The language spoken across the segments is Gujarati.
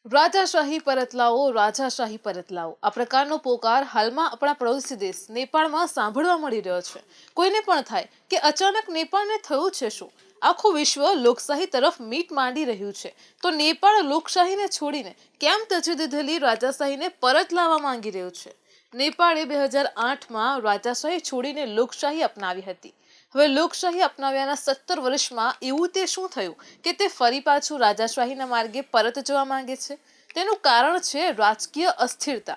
રાજાશાહી પરત લાવો, રાજાશાહી પરત લાવો, આ પ્રકારનો પોકાર હાલમાં આપણા પડોશી દેશ નેપાળમાં સાંભળવા મળી રહ્યો છે. કોઈને પણ થાય કે અચાનક નેપાળને થયું છે શું? આખું વિશ્વ લોકશાહી તરફ મીટ માંડી રહ્યું છે, તો નેપાળ લોકશાહીને છોડીને કેમ તજી દીધેલી રાજાશાહીને પરત લાવવા માંગી રહ્યું છે? નેપાળે 2008માં રાજાશાહી છોડીને લોકશાહી અપનાવી હતી. હવે લોકશાહી અપનાવ્યાના 17 વર્ષમાં એવું તે શું થયું કે તે ફરી પાછું રાજાશાહીના માર્ગે પરત જવા માંગે છે? તેનું કારણ છે રાજકીય અસ્થિરતા.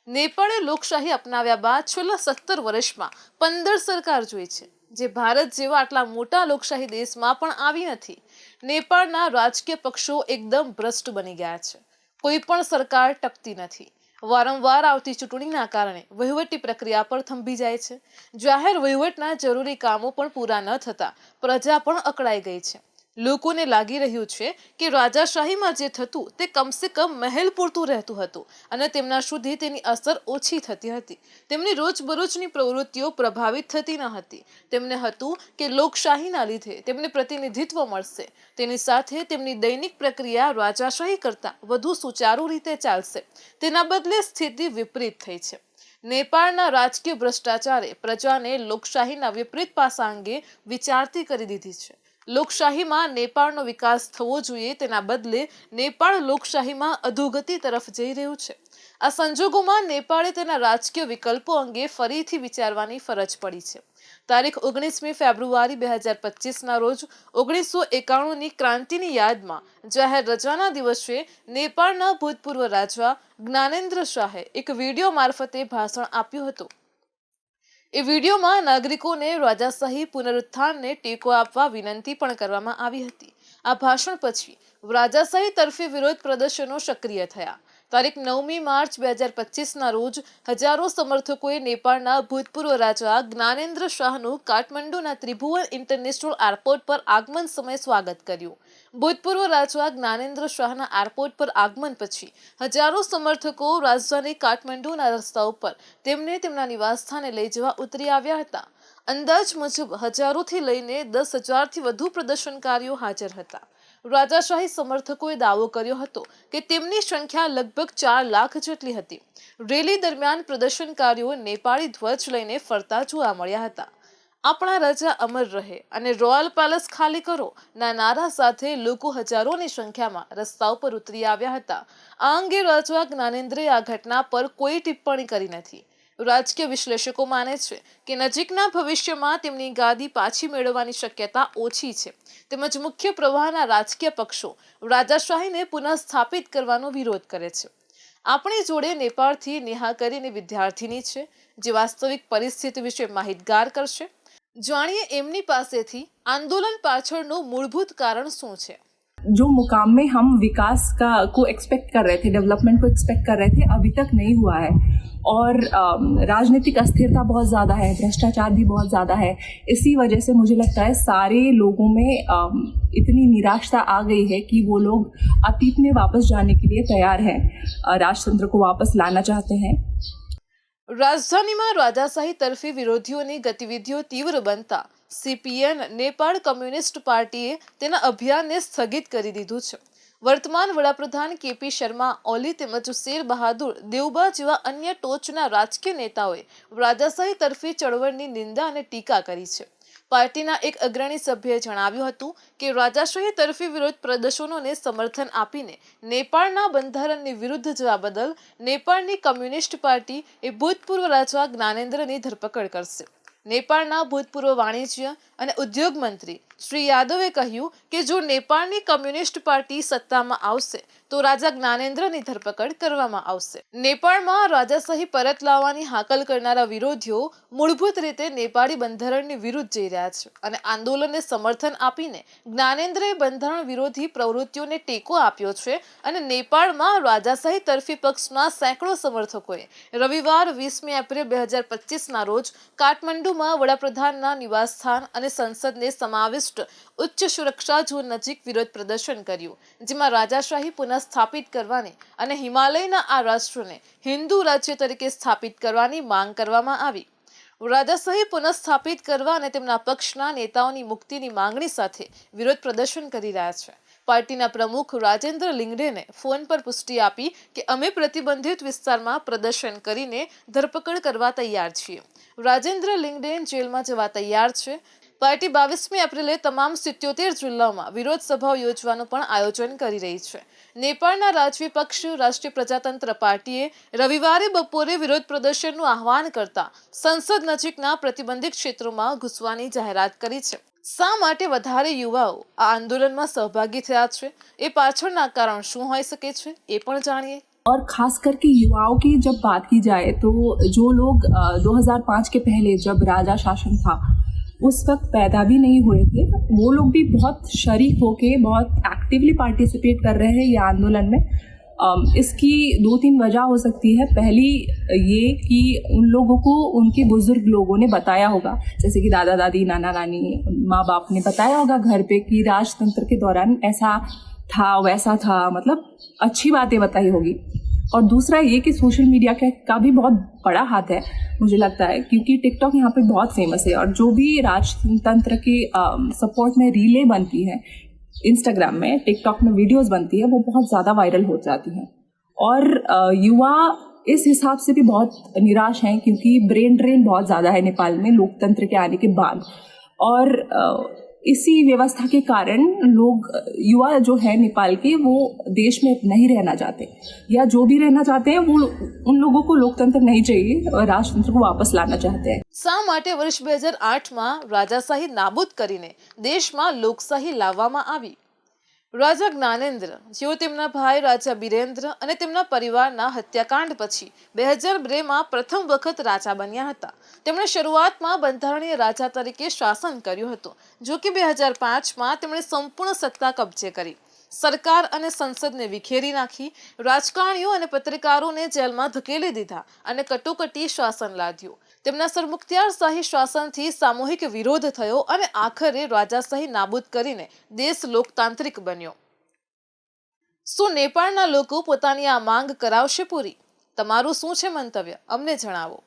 નેપાળે લોકશાહી અપનાવ્યા બાદ છેલ્લા 17 વર્ષમાં 15 સરકાર જોઈ છે, જે ભારત જેવા આટલા મોટા લોકશાહી દેશમાં પણ આવી નથી. નેપાળના રાજકીય પક્ષો એકદમ ભ્રષ્ટ બની ગયા છે. કોઈ પણ સરકાર ટકતી નથી. વારંવાર આવતી ચૂંટણીના કારણે વહીવટી પ્રક્રિયા પર થંભી જાય છે. જાહેર વહીવટના જરૂરી કામો પણ પૂરા ન થતા પ્રજા પણ અકળાઈ ગઈ છે. લોકોને લાગી રહ્યું છે કે રાજાશાહીમાં જે થતું તે કમસે કમ મહેલ પૂરતું રહેતું હતું અને તેમના સુધી તેની અસર ઓછી થતી હતી. તેમની રોજબરોજની પ્રવૃત્તિઓ પ્રભાવિત થતી ન હતી. તેમને હતું કે લોકશાહીના લીધે તેમને પ્રતિનિધિત્વ મળશે, તેની સાથે તેમની દૈનિક પ્રક્રિયા રાજાશાહી કરતાં વધુ સુચારુ રીતે ચાલશે. તેના બદલે સ્થિતિ વિપરીત થઈ છે. નેપાળના રાજકીય ભ્રષ્ટાચારે પ્રજાને લોકશાહીના વિપરીત પાસા અંગે વિચારતી કરી દીધી છે. લોકશાહીમાં નેપાળનો વિકાસ થવો જોઈએ, તેના બદલે નેપાળ લોકશાહીમાં અધોગતિ તરફ જઈ રહ્યું છે. આ સંજોગોમાં નેપાળે તેના રાજકીય વિકલ્પો અંગે ફરીથી વિચારવાની ફરજ પડી છે. તારીખ 19મી ફેબ્રુઆરી 2025ના રોજ 1991ની ક્રાંતિની યાદમાં જાહેર રજાના દિવસે નેપાળના ભૂતપૂર્વ રાજા જ્ઞાનેન્દ્ર શાહે એક વિડીયો મારફતે ભાષણ આપ્યું હતું. એ વિડીયોમાં નાગરિકોને રાજાશાહી પુનરુત્થાનને ટેકો આપવા વિનંતી પણ કરવામાં આવી હતી. આ ભાષણ પછી રાજાશાહી તરફી વિરોધ પ્રદર્શનો સક્રિય થયા. તારીખ 9મી માર્ચ 2025ના રોજ હજારો સમર્થકોએ નેપાળના ભૂતપૂર્વ રાજા જ્ઞાનેન્દ્ર શાહનું કાઠમંડુના ત્રિભુવન ઇન્ટરનેશનલ એરપોર્ટ પર આગમન સમયે સ્વાગત કર્યું. ભૂતપૂર્વ રાજા જ્ઞાનેન્દ્ર શાહના એરપોર્ટ પર આગમન પછી હજારો સમર્થકો રાજધાની કાઠમંડુના રસ્તા ઉપર તેમને તેમના નિવાસસ્થાને લઈ જવા ઉતરી આવ્યા હતા. અંદાજ મુજબ હજારોથી લઈને 10,000થી વધુ પ્રદર્શનકારીઓ હાજર હતા. રાજાશાહી સમર્થકોએ દાવો કર્યો હતો કે તેમની સંખ્યા લગભગ 4 લાખ જેટલી હતી. રેલી દરમિયાન પ્રદર્શનકારીઓ નેપાળી ધ્વજ લઈને ફરતા જોવા મળ્યા હતા. આપણા રાજા અમર રહે અને રોયલ પેલેસ ખાલી કરો ના નારા સાથે લોકો હજારોની સંખ્યામાં રસ્તા ઉપર ઉતરી આવ્યા હતા. આ અંગે રાજા જ્ઞાનેન્દ્રે આ ઘટના પર કોઈ ટિપ્પણી કરી નથી. રાજકીય વિશ્લેષકો માને છે કે નજીકના ભવિષ્યમાં તેમની ગાદી પાછી મેળવવાની શક્યતા ઓછી છે. તેમજ મુખ્ય પ્રવાહના રાજકીય પક્ષો રાજાશાહીને પુનઃ સ્થાપિત કરવાનો વિરોધ કરે છે. આપણી જોડે નેપાળથી નેહા કરીને વિદ્યાર્થીની છે, જે વાસ્તવિક પરિસ્થિતિ વિશે માહિતગાર કરશે. જાણીએ એમની પાસેથી આંદોલન પાછળનું મૂળભૂત કારણ શું છે. जो मुकाम में हम विकास को एक्सपेक्ट कर रहे थे, डेवलपमेंट को एक्सपेक्ट कर रहे थे, अभी तक नहीं हुआ है और राजनीतिक अस्थिरता बहुत ज़्यादा है, भ्रष्टाचार भी बहुत ज़्यादा है. इसी वजह से मुझे लगता है सारे लोगों में इतनी निराशा आ गई है कि वो लोग अतीत में वापस जाने के लिए तैयार हैं, राजतंत्र को वापस लाना चाहते हैं. રાજધાનીમાં રાજાશાહી તરફી વિરોધીઓની ગતિવિધિઓ તીવ્ર બનતા સીપીએન નેપાળ કમ્યુનિસ્ટ પાર્ટીએ તેના અભિયાનને સ્થગિત કરી દીધું છે. વર્તમાન વડાપ્રધાન કેપી શર્મા ઓલી તેમજ શેર બહાદુર દેવબા જેવા અન્ય ટોચના રાજકીય નેતાઓએ રાજાશાહી તરફી ચળવળની નિંદા અને ટીકા કરી છે. પાર્ટીના એક અગ્રણી સભ્યએ જણાવ્યું હતું કે રાજાશાહી તરફી વિરોધ પ્રદર્શનોને સમર્થન આપીને નેપાળના બંધારણની વિરુદ્ધ જવા બદલ નેપાળની કમ્યુનિસ્ટ પાર્ટી એ ભૂતપૂર્વ રાજા જ્ઞાનેન્દ્રની ધરપકડ કરશે. નેપાળના ભૂતપૂર્વ વાણિજ્ય અને ઉદ્યોગ મંત્રી શ્રી યાદવે કહ્યું કે જો નેપાળની કમ્યુનિસ્ટ પાર્ટી સત્તામાં આવશે તો રાજા જ્ઞાનેન્દ્રની ધરપકડ કરવામાં આવશે. નેપાળમાં રાજાશાહી પરત લાવવાની હાકલ કરનારા વિરોધીઓ મૂળભૂત રીતે નેપાળી બંધારણની વિરુદ્ધ જઈ રહ્યા છે અને આંદોલનને સમર્થન આપીને જ્ઞાનેન્દ્રએ બંધારણ વિરોધી પ્રવૃત્તિઓને ટેકો આપ્યો છે અને નેપાળમાં રાજાશાહી તરફી પક્ષના સેંકડો સમર્થકોએ રવિવાર 20મી એપ્રિલ 2025ના રોજ કાઠમંડુમાં વડાપ્રધાનના નિવાસસ્થાન અને સંસદને સમાવિષ્ટ ઉચ્ચ સુરક્ષા ઝોન નજીક વિરોધ પ્રદર્શન કર્યું, જેમાં રાજાશાહી પુનઃ સ્થાપિત કરવાની અને હિમાલયના આ રાષ્ટ્રને હિન્દુ રાજ્ય તરીકે સ્થાપિત કરવાની માંગ કરવામાં આવી. રાજાશાહી પુનઃસ્થાપિત કરવા અને તેમના પક્ષના નેતાઓની મુક્તિની માંગણી સાથે વિરોધ પ્રદર્શન કરી રહ્યા છે. પાર્ટીના પ્રમુખ રાજેન્દ્ર લિંગડેને ફોન પર પુષ્ટિ આપી કે અમે પ્રતિબંધિત વિસ્તારમાં પ્રદર્શન કરીને ધરપકડ કરવા તૈયાર છીએ. રાજેન્દ્ર લિંગડેન જેલમાં જવા તૈયાર છે. પાર્ટી 22મી એપ્રિલે તમામ 77 જિલ્લાઓમાં વિરોધ સભાઓ યોજવાનું પણ આયોજન કરી રહી છે. નેપાળના રાજવી પક્ષ રાષ્ટ્રીય પ્રજાતંત્ર પાર્ટીએ રવિવારે બપોરે વિરોધ પ્રદર્શનનું આહવાન કરતા સંસદ નજીકના પ્રતિબંધિત ક્ષેત્રોમાં ઘૂસવાની જાહેરાત કરી છે. શા માટે વધારે યુવાઓ આ આંદોલનમાં સહભાગી થયા છે, એ પાછળના કારણ શું હોઈ શકે છે, એ પણ જાણીએ. और खास करके युवाओं की जब बात की जाए तो जो लोग 2005 के पहले जब राजा शासन था उस वक्त पैदा भी नहीं हुए थे, वो लोग भी बहुत शरीक होके बहुत एक्टिवली पार्टिसिपेट कर रहे हैं ये आंदोलन में. इसकी 2-3 वजह हो सकती है. पहली ये कि उन लोगों को उनके बुजुर्ग लोगों ने बताया होगा, जैसे कि दादा दादी, नाना नानी, माँ बाप ने बताया होगा घर पे कि राजतंत्र के दौरान ऐसा था वैसा था, मतलब अच्छी बातें बताई होगी. और दूसरा ये कि सोशल मीडिया का भी बहुत बड़ा हाथ है मुझे लगता है, क्योंकि टिकटॉक यहाँ पे बहुत फेमस है और जो भी राजतंत्र के सपोर्ट में रीलें बनती हैं इंस्टाग्राम में, टिकटॉक में वीडियोस बनती है, वो बहुत ज़्यादा वायरल हो जाती हैं. और युवा इस हिसाब से भी बहुत निराश हैं क्योंकि ब्रेन ड्रेन बहुत ज़्यादा है नेपाल में लोकतंत्र के आने के बाद. और इसी व्यवस्था के कारण लोग, युवा जो है नेपाल के, वो देश में नहीं रहना चाहते, या जो भी रहना चाहते हैं वो उन लोगों को लोकतंत्र नहीं चाहिए और राजतंत्र को वापस लाना चाहते हैं. શા માટે વર્ષ 2008માં રાજાશાહી નાબૂદ કરીને દેશમાં લોકશાહી લાવવામાં આવી? રાજા જ્ઞાનેન્દ્ર, જેઓ તેમના ભાઈ રાજા બિરેન્દ્ર અને તેમના પરિવારના હત્યાકાંડ પછી 2002માં પ્રથમ વખત રાજા બન્યા હતા. તેમણે શરૂઆતમાં બંધારણીય રાજા તરીકે શાસન કર્યું હતું. જો કે 2005માં તેમણે સંપૂર્ણ સત્તા કબજે કરી, સરકાર અને સંસદને વિખેરી નાખી, રાજકારણીઓ અને પત્રકારોને જેલમાં ધકેલી દીધા અને કટોકટી શાસન લાદ્યું. તેમના સરમુખત્યારશાહી શાસનથી સામૂહિક વિરોધ થયો અને આખરે રાજાશાહી નાબૂદ કરીને દેશ લોકતાંત્રિક બન્યો. શું નેપાળના લોકો પોતાની આ માંગ કરાવશે પૂરી? તમારું શું છે મંતવ્ય? અમને જણાવો.